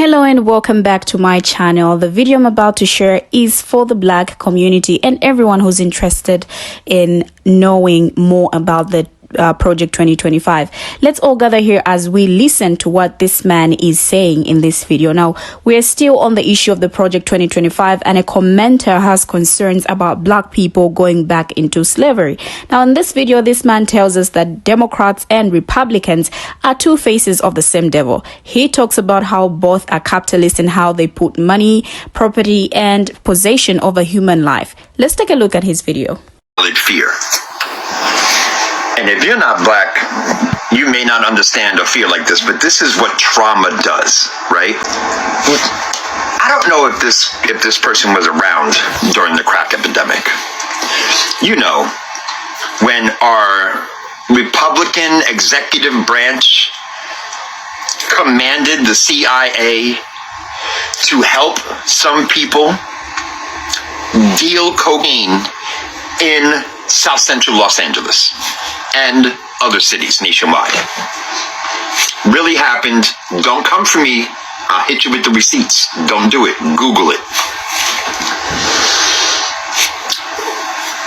Hello and welcome back to my channel. The video I'm about to share is for the Black community and everyone who's interested in knowing more about the Project 2025. Let's all gather here as we listen to what this man is saying in this video. Now, we're still on the issue of the Project 2025, and a commenter has concerns about Black people going back into slavery. Now, in this video, this man tells us that Democrats and Republicans are two faces of the same devil. He talks about how both are capitalist and how they put money, property, and possession over human life. Let's take a look at his video. Fear. And if you're not Black, you may not understand or feel like this, but this is what trauma does, right? I don't know if this person was around during the crack epidemic. You know, when our Republican executive branch commanded the CIA to help some people deal cocaine in South Central Los Angeles and other cities nationwide. Really happened. Don't come for me. I'll hit you with the receipts. Don't do it. Google it.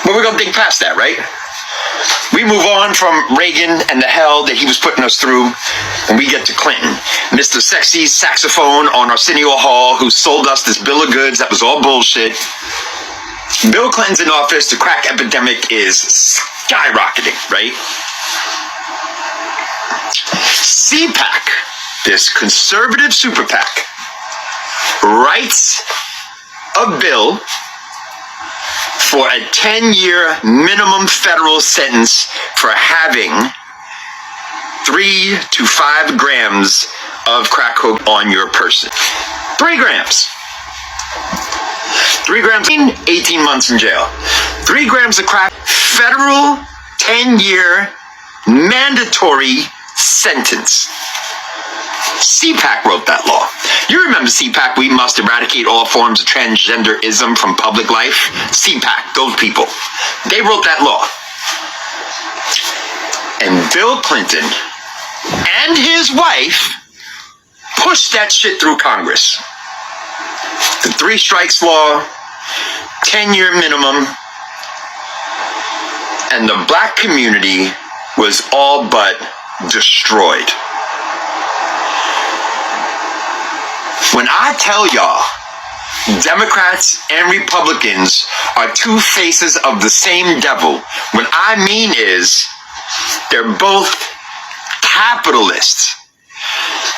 But we're going to dig past that, right? We move on from Reagan and the hell that he was putting us through, and we get to Clinton. Mr. Sexy Saxophone on Arsenio Hall, who sold us this bill of goods that was all bullshit. Bill Clinton's in office, the crack epidemic is skyrocketing, right? CPAC, this conservative super PAC, writes a bill for a 10-year minimum federal sentence for having 3 to 5 grams of crack coke on your person. 3 grams. 3 grams, 18 months in jail. 3 grams of crack, federal 10-year mandatory sentence. CPAC wrote that law. You remember CPAC, we must eradicate all forms of transgenderism from public life. CPAC, those people. They wrote that law. And Bill Clinton and his wife pushed that shit through Congress. The 3 strikes law, 10-year minimum, and the Black community was all but destroyed. When I tell y'all, Democrats and Republicans are two faces of the same devil, what I mean is they're both capitalists.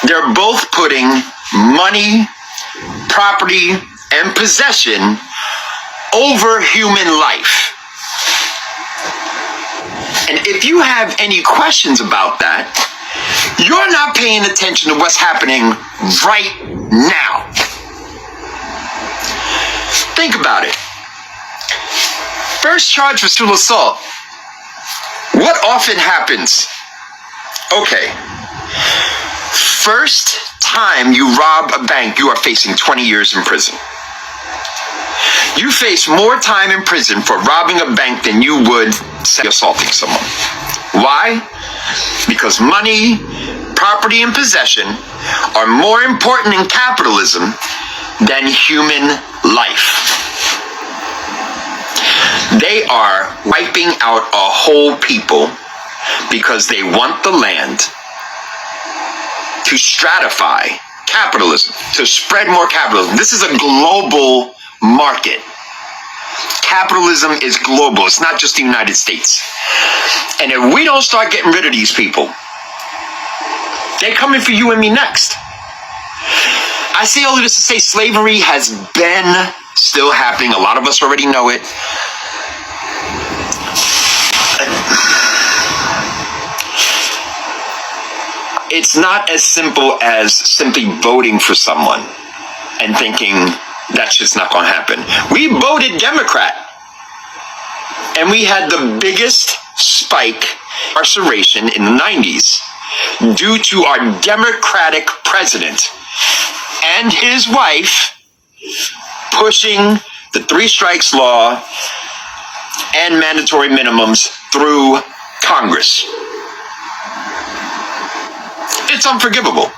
They're both putting money, property, and possession over human life. And if you have any questions about that, you're not paying attention to what's happening right now. Think about it. First charge for sexual assault. What often happens? Okay. First time you rob a bank, you are facing 20 years in prison. You face more time in prison for robbing a bank than you would assaulting someone. Why? Because money, property, and possession are more important in capitalism than human life. They are wiping out a whole people because they want the land to stratify capitalism, to spread more capitalism. This is a global market. Capitalism is global. It's not just the United States. And if we don't start getting rid of these people, they're coming for you and me next. I say all of this to say slavery has been still happening. A lot of us already know it. It's not as simple as simply voting for someone and thinking that's just not going to happen. We voted Democrat, and we had the biggest spike in incarceration in the 90s due to our Democratic president and his wife pushing the 3 strikes law and mandatory minimums through Congress. It's unforgivable.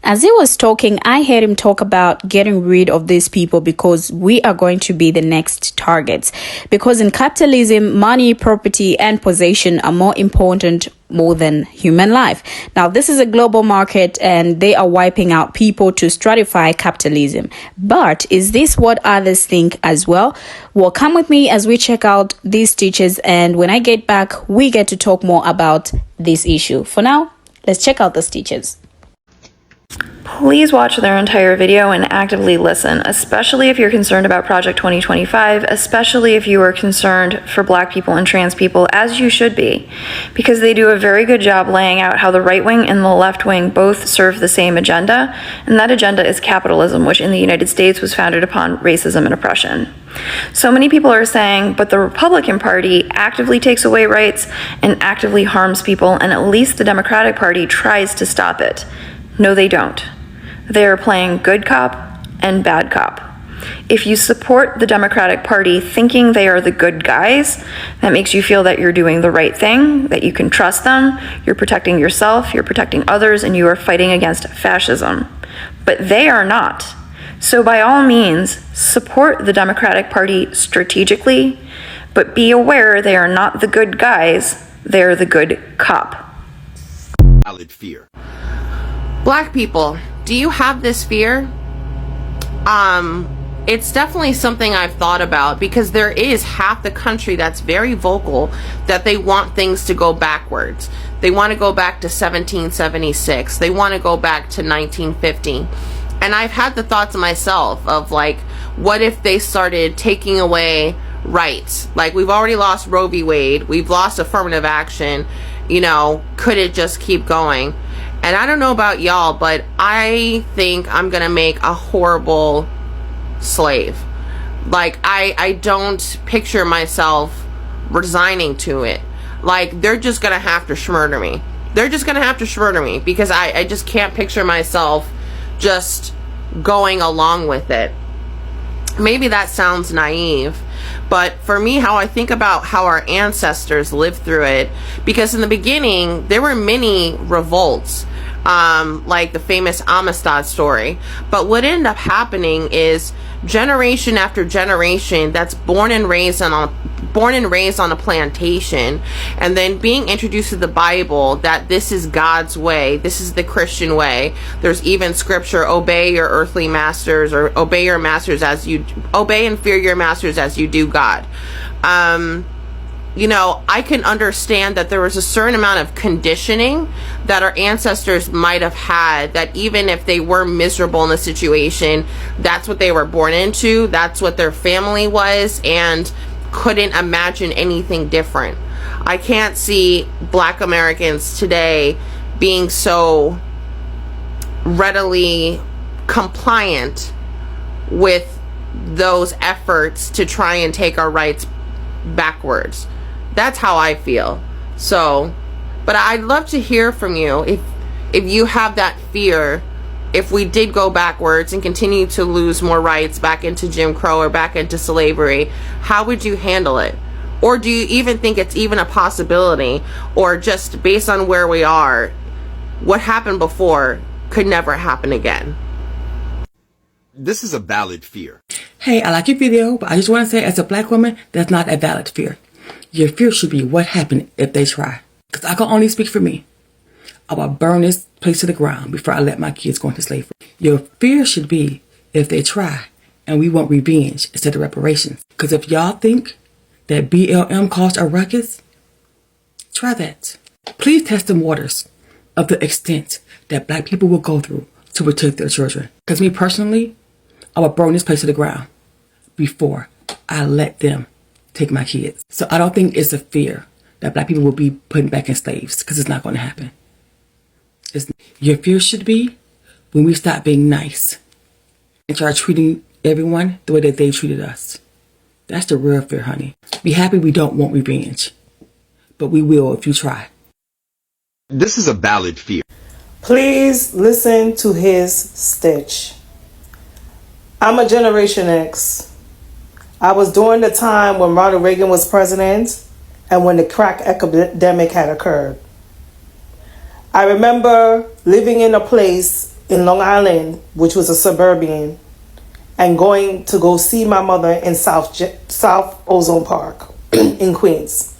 As he was talking, I heard him talk about getting rid of these people because we are going to be the next targets. Because in capitalism, money, property, and possession are more important more than human life. Now, this is a global market and they are wiping out people to stratify capitalism. But is this what others think as well? Well, come with me as we check out these teachers, and when I get back, we get to talk more about this issue. For now, let's check out those teachers. Please watch their entire video and actively listen, especially if you're concerned about Project 2025, especially if you are concerned for Black people and trans people, as you should be, because they do a very good job laying out how the right wing and the left wing both serve the same agenda, and that agenda is capitalism, which in the United States was founded upon racism and oppression. So many people are saying, but the Republican Party actively takes away rights and actively harms people, and at least the Democratic Party tries to stop it. No, they don't. They are playing good cop and bad cop. If you support the Democratic Party thinking they are the good guys, that makes you feel that you're doing the right thing, that you can trust them, you're protecting yourself, you're protecting others, and you are fighting against fascism. But they are not. So by all means, support the Democratic Party strategically, but be aware they are not the good guys, they are the good cop. Valid fear. Black people, do you have this fear? It's definitely something I've thought about, because there is half the country that's very vocal that they want things to go backwards. They want to go back to 1776. They want to go back to 1950. And I've had the thoughts myself of, like, what if they started taking away rights? Like, we've already lost Roe v. Wade. We've lost affirmative action. You know, could it just keep going? And I don't know about y'all, but I think I'm going to make a horrible slave. Like, I don't picture myself resigning to it. Like, they're just going to have to schmurder me. They're just going to have to schmurder me, because I just can't picture myself just going along with it. Maybe that sounds naive, but for me, how I think about how our ancestors lived through it, because in the beginning, there were many revolts, like the famous Amistad story. But what ended up happening is generation after generation that's born and raised on a plantation, and then being introduced to the Bible, that this is God's way, this is the Christian way. There's even scripture, obey your earthly masters, or obey and fear your masters as you do God. You know, I can understand that there was a certain amount of conditioning that our ancestors might have had, that even if they were miserable in the situation, that's what they were born into, that's what their family was, and couldn't imagine anything different. I can't see Black Americans today being so readily compliant with those efforts to try and take our rights backwards. That's how I feel. So, but I'd love to hear from you if you have that fear. If we did go backwards and continue to lose more rights back into Jim Crow or back into slavery, how would you handle it? Or do you even think it's even a possibility? Or just based on where we are, what happened before could never happen again? This is a valid fear. Hey, I like your video, but I just want to say, as a Black woman, that's not a valid fear. Your fear should be what happened if they try. Because I can only speak for me. I will burn this place to the ground before I let my kids go into slavery. Your fear should be if they try and we want revenge instead of reparations. Because if y'all think that BLM caused a ruckus, try that. Please test the waters of the extent that Black people will go through to protect their children. Because me personally, I will burn this place to the ground before I let them take my kids. So I don't think it's a fear that Black people will be put back in slaves, because it's not going to happen. Your fear should be when we stop being nice and try treating everyone the way that they treated us. That's the real fear, honey. Be happy we don't want revenge, but we will if you try. This is a valid fear. Please listen to his stitch. I'm a Generation X. I was during the time when Ronald Reagan was president and when the crack epidemic had occurred. I remember living in a place in Long Island, which was a suburban, and going to go see my mother in South Ozone Park in Queens.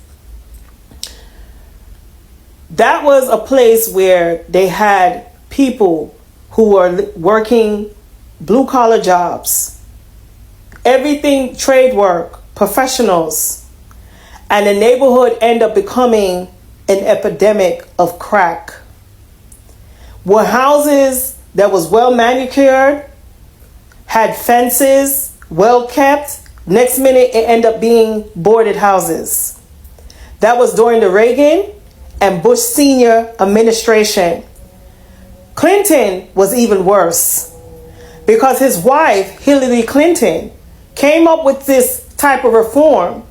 That was a place where they had people who were working blue-collar jobs, everything, trade work, professionals, and the neighborhood ended up becoming an epidemic of crack. Were houses that was well manicured, had fences, well kept. Next minute, it ended up being boarded houses. That was during the Reagan and Bush Sr. administration. Clinton was even worse because his wife, Hillary Clinton, came up with this type of reform.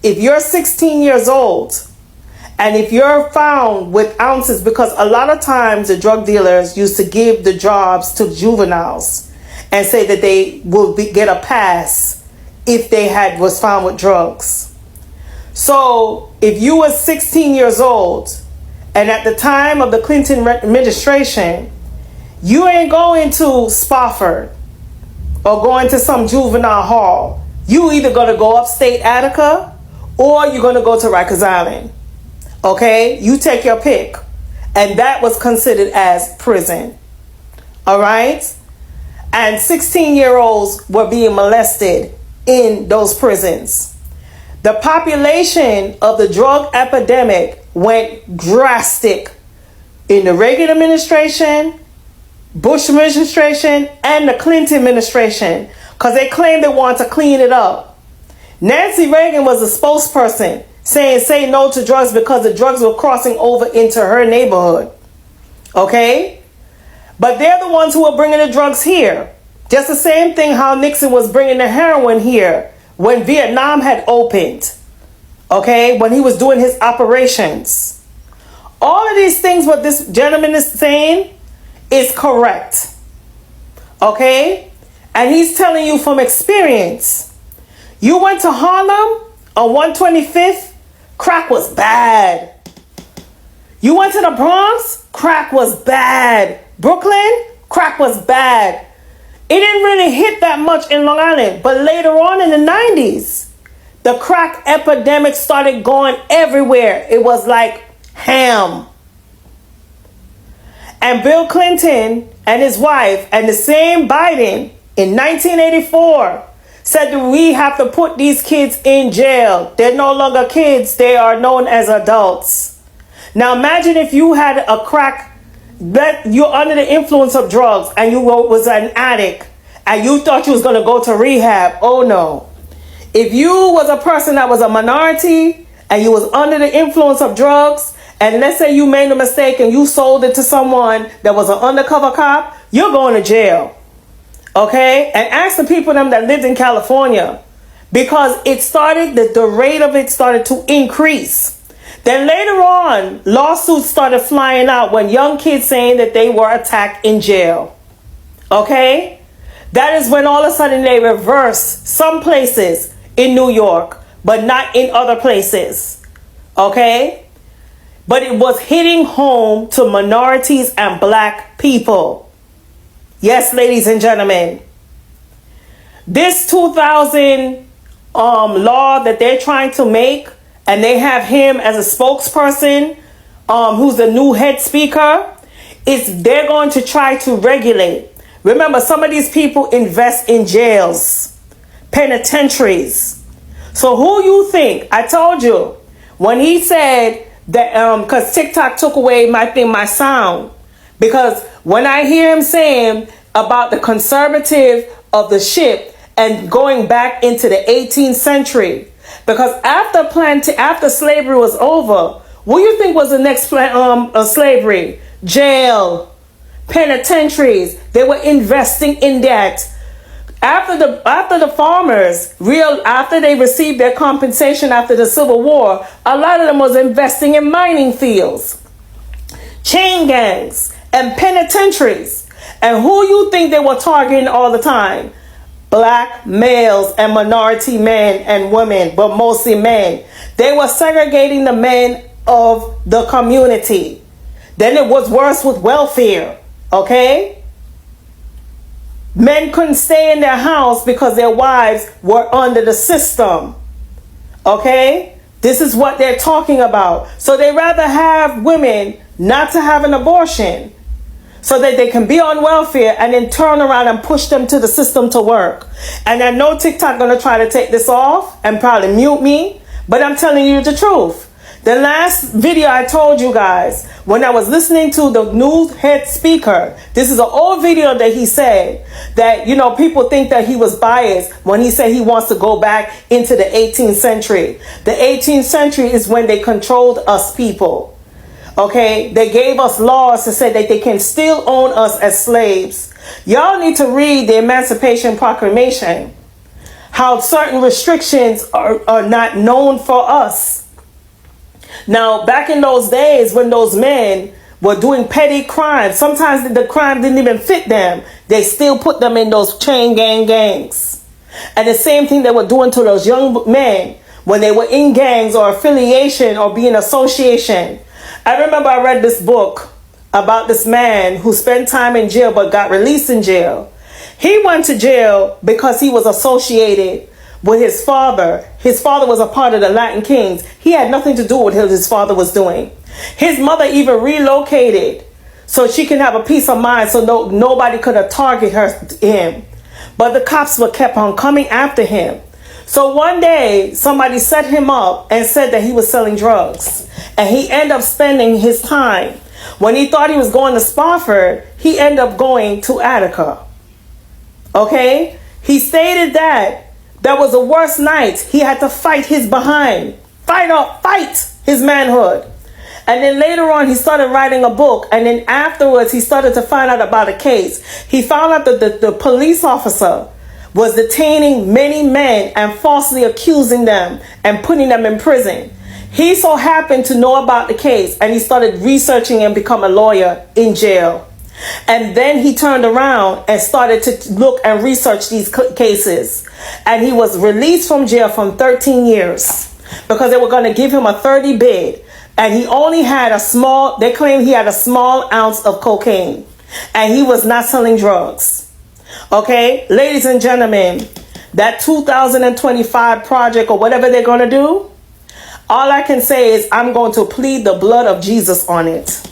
If you're 16 years old and if you're found with ounces, because a lot of times the drug dealers used to give the jobs to juveniles and say that they will get a pass if they was found with drugs. So if you were 16 years old and at the time of the Clinton administration, you ain't going to Spofford or going to some juvenile hall. You either going to go upstate Attica or you're going to go to Rikers Island. Okay? You take your pick. And that was considered as prison. All right? And 16-year-olds were being molested in those prisons. The population of the drug epidemic went drastic in the Reagan administration, Bush administration, and the Clinton administration, because they claimed they wanted to clean it up. Nancy Reagan was a spokesperson saying say no to drugs because the drugs were crossing over into her neighborhood. Okay? But they're the ones who were bringing the drugs here. Just the same thing how Nixon was bringing the heroin here when Vietnam had opened. Okay? When he was doing his operations. All of these things what this gentleman is saying is correct. Okay? And he's telling you from experience. You went to Harlem on 125th, crack was bad. You went to the Bronx, crack was bad. Brooklyn, crack was bad. It didn't really hit that much in Long Island, but later on in the 90s, the crack epidemic started going everywhere. It was like ham. And Bill Clinton and his wife and the same Biden in 1984 said that we have to put these kids in jail. They're no longer kids. They are known as adults. Now imagine if you had a crack, that you're under the influence of drugs and you was an addict and you thought you was going to go to rehab. Oh no. If you was a person that was a minority and you was under the influence of drugs, and let's say you made a mistake and you sold it to someone that was an undercover cop, you're going to jail. Okay? And ask the people that lived in California, because it started, the rate of it started to increase. Then later on, lawsuits started flying out when young kids saying that they were attacked in jail. Okay? That is when all of a sudden they reversed some places in New York, but not in other places. Okay? But it was hitting home to minorities and black people. Yes, ladies and gentlemen. This 2000 law that they're trying to make, and they have him as a spokesperson, who's the new head speaker, they're going to try to regulate. Remember, some of these people invest in jails, penitentiaries. So who you think? I told you, when he said that, because TikTok took away my sound, because when I hear him saying about the conservative of the ship and going back into the 18th century, because after slavery was over, what do you think was the next slavery? Jail, penitentiaries. They were investing in that. After the farmers after they received their compensation after the Civil War, a lot of them was investing in mining fields, chain gangs, and penitentiaries. And who you think they were targeting all the time? Black males and minority men and women, but mostly men. They were segregating the men of the community. Then it was worse with welfare, okay? Men couldn't stay in their house because their wives were under the system. Okay? This is what they're talking about. So they rather have women not to have an abortion so that they can be on welfare and then turn around and push them to the system to work. And I know TikTok going to try to take this off and probably mute me, but I'm telling you the truth. The last video I told you guys, when I was listening to the new head speaker, this is an old video that he said that, you know, people think that he was biased when he said he wants to go back into the 18th century. The 18th century is when they controlled us people. Okay, they gave us laws to say that they can still own us as slaves. Y'all need to read the Emancipation Proclamation, how certain restrictions are not known for us. Now, back in those days when those men were doing petty crimes, sometimes the crime didn't even fit them. They still put them in those chain gangs. And the same thing they were doing to those young men when they were in gangs or affiliation or being association. I remember I read this book about this man who spent time in jail but got released in jail. He went to jail because he was associated with his father. His father was a part of the Latin Kings. He had nothing to do with what his father was doing. His mother even relocated so she can have a peace of mind so nobody could have targeted him. But the cops were kept on coming after him. So one day somebody set him up and said that he was selling drugs. And he ended up spending his time. When he thought he was going to Spofford, he ended up going to Attica. Okay? He stated that was the worst night. He had to fight his behind. Fight his manhood. And then later on, he started writing a book. And then afterwards, he started to find out about a case. He found out that the police officer was detaining many men and falsely accusing them and putting them in prison. He so happened to know about the case, and he started researching and become a lawyer in jail. And then he turned around and started to look and research these cases. And he was released from jail from 13 years because they were going to give him a 30 bid. And he only had they claimed he had a small ounce of cocaine. And he was not selling drugs. Okay, ladies and gentlemen, that 2025 project or whatever they're going to do, all I can say is I'm going to plead the blood of Jesus on it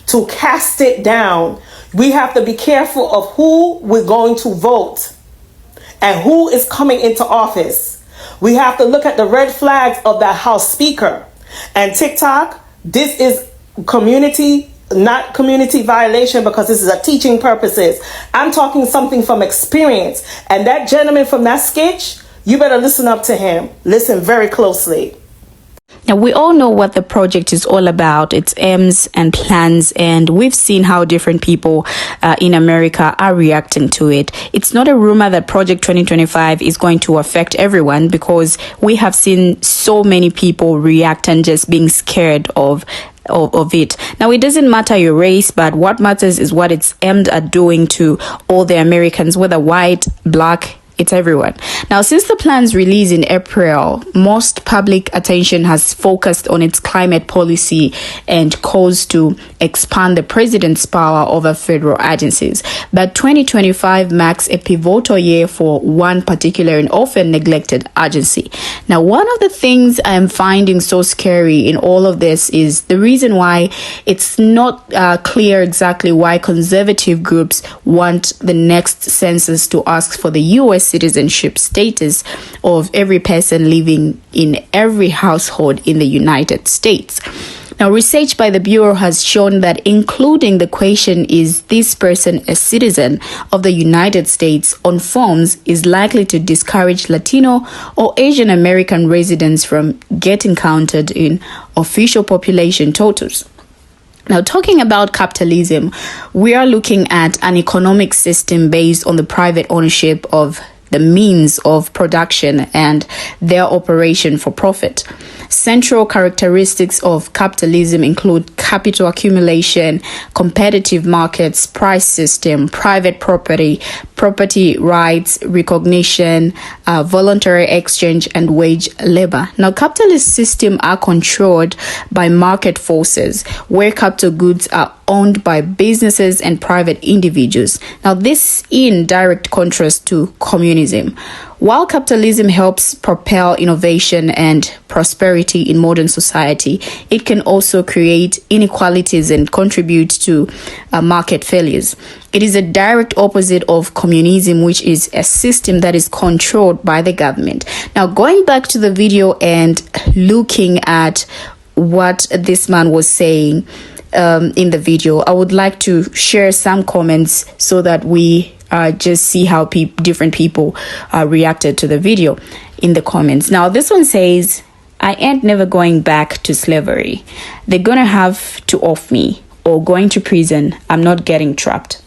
to cast it down. We have to be careful of who we're going to vote and who is coming into office. We have to look at the red flags of that House Speaker. And TikTok, this is not community violation because this is a teaching purposes. I'm talking something from experience. And that gentleman from that sketch, you better listen up to him. Listen very closely. Now, we all know what the project is all about, its aims and plans, and we've seen how different people in America are reacting to it. It's not a rumor that Project 2025 is going to affect everyone because we have seen so many people react and just being scared of it. Now, it doesn't matter your race, but what matters is what it's aimed at doing to all the Americans, whether white, black, it's everyone. Now, since the plan's release in April, most public attention has focused on its climate policy and calls to expand the president's power over federal agencies. But 2025 marks a pivotal year for one particular and often neglected agency. Now, one of the things I'm finding so scary in all of this is the reason why it's not clear exactly why conservative groups want the next census to ask for the U.S. citizenship status of every person living in every household in the United States. Now, research by the Bureau has shown that including the question, is this person a citizen of the United States, on forms is likely to discourage Latino or Asian American residents from getting counted in official population totals. Now, talking about capitalism, we are looking at an economic system based on the private ownership of the means of production and their operation for profit. Central characteristics of capitalism include capital accumulation, competitive markets, price system, private property, property rights, recognition, voluntary exchange, and wage labor. Now, capitalist systems are controlled by market forces where capital goods are owned by businesses and private individuals. Now, this in direct contrast to communism. While capitalism helps propel innovation and prosperity in modern society, it can also create inequalities and contribute to market failures. It is a direct opposite of communism, which is a system that is controlled by the government. Now, going back to the video and looking at what this man was saying in the video, I would like to share some comments so that we just see how different people reacted to the video in the comments. Now, this one says, I ain't never going back to slavery. They're gonna have to off me or going to prison. I'm not getting trapped.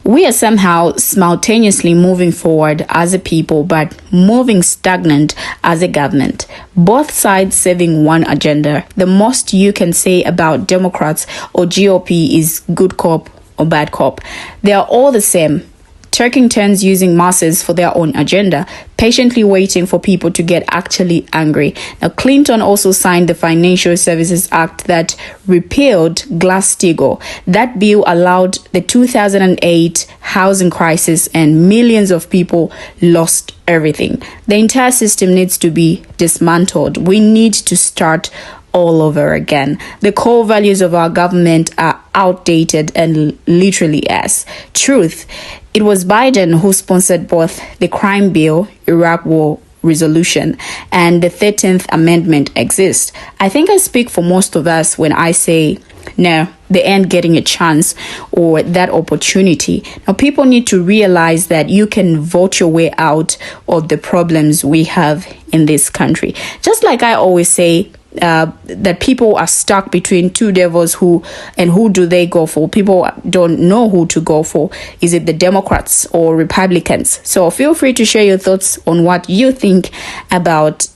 We are somehow simultaneously moving forward as a people, but moving stagnant as a government. Both sides serving one agenda. The most you can say about Democrats or GOP is good cop or bad cop. They are all the same, taking turns using masses for their own agenda, patiently waiting for people to get actually angry. Now, Clinton also signed the Financial Services Act that repealed Glass-Steagall. That bill allowed the 2008 housing crisis, and millions of people lost everything. The entire system needs to be dismantled. We need to start all over again. The core values of our government are outdated and literally as truth. It was Biden who sponsored both the crime bill, Iraq War resolution, and the 13th Amendment exist. I think I speak for most of us when I say, no, they ain't getting a chance or that opportunity. Now, people need to realize that you can vote your way out of the problems we have in this country. Just like I always say, that people are stuck between two devils, who do they go for? People don't know who to go for. Is it the Democrats or Republicans? So feel free to share your thoughts on what you think about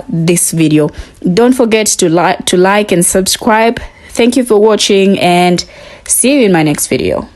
this video. Don't forget to like and subscribe. Thank you for watching, and see you in my next video.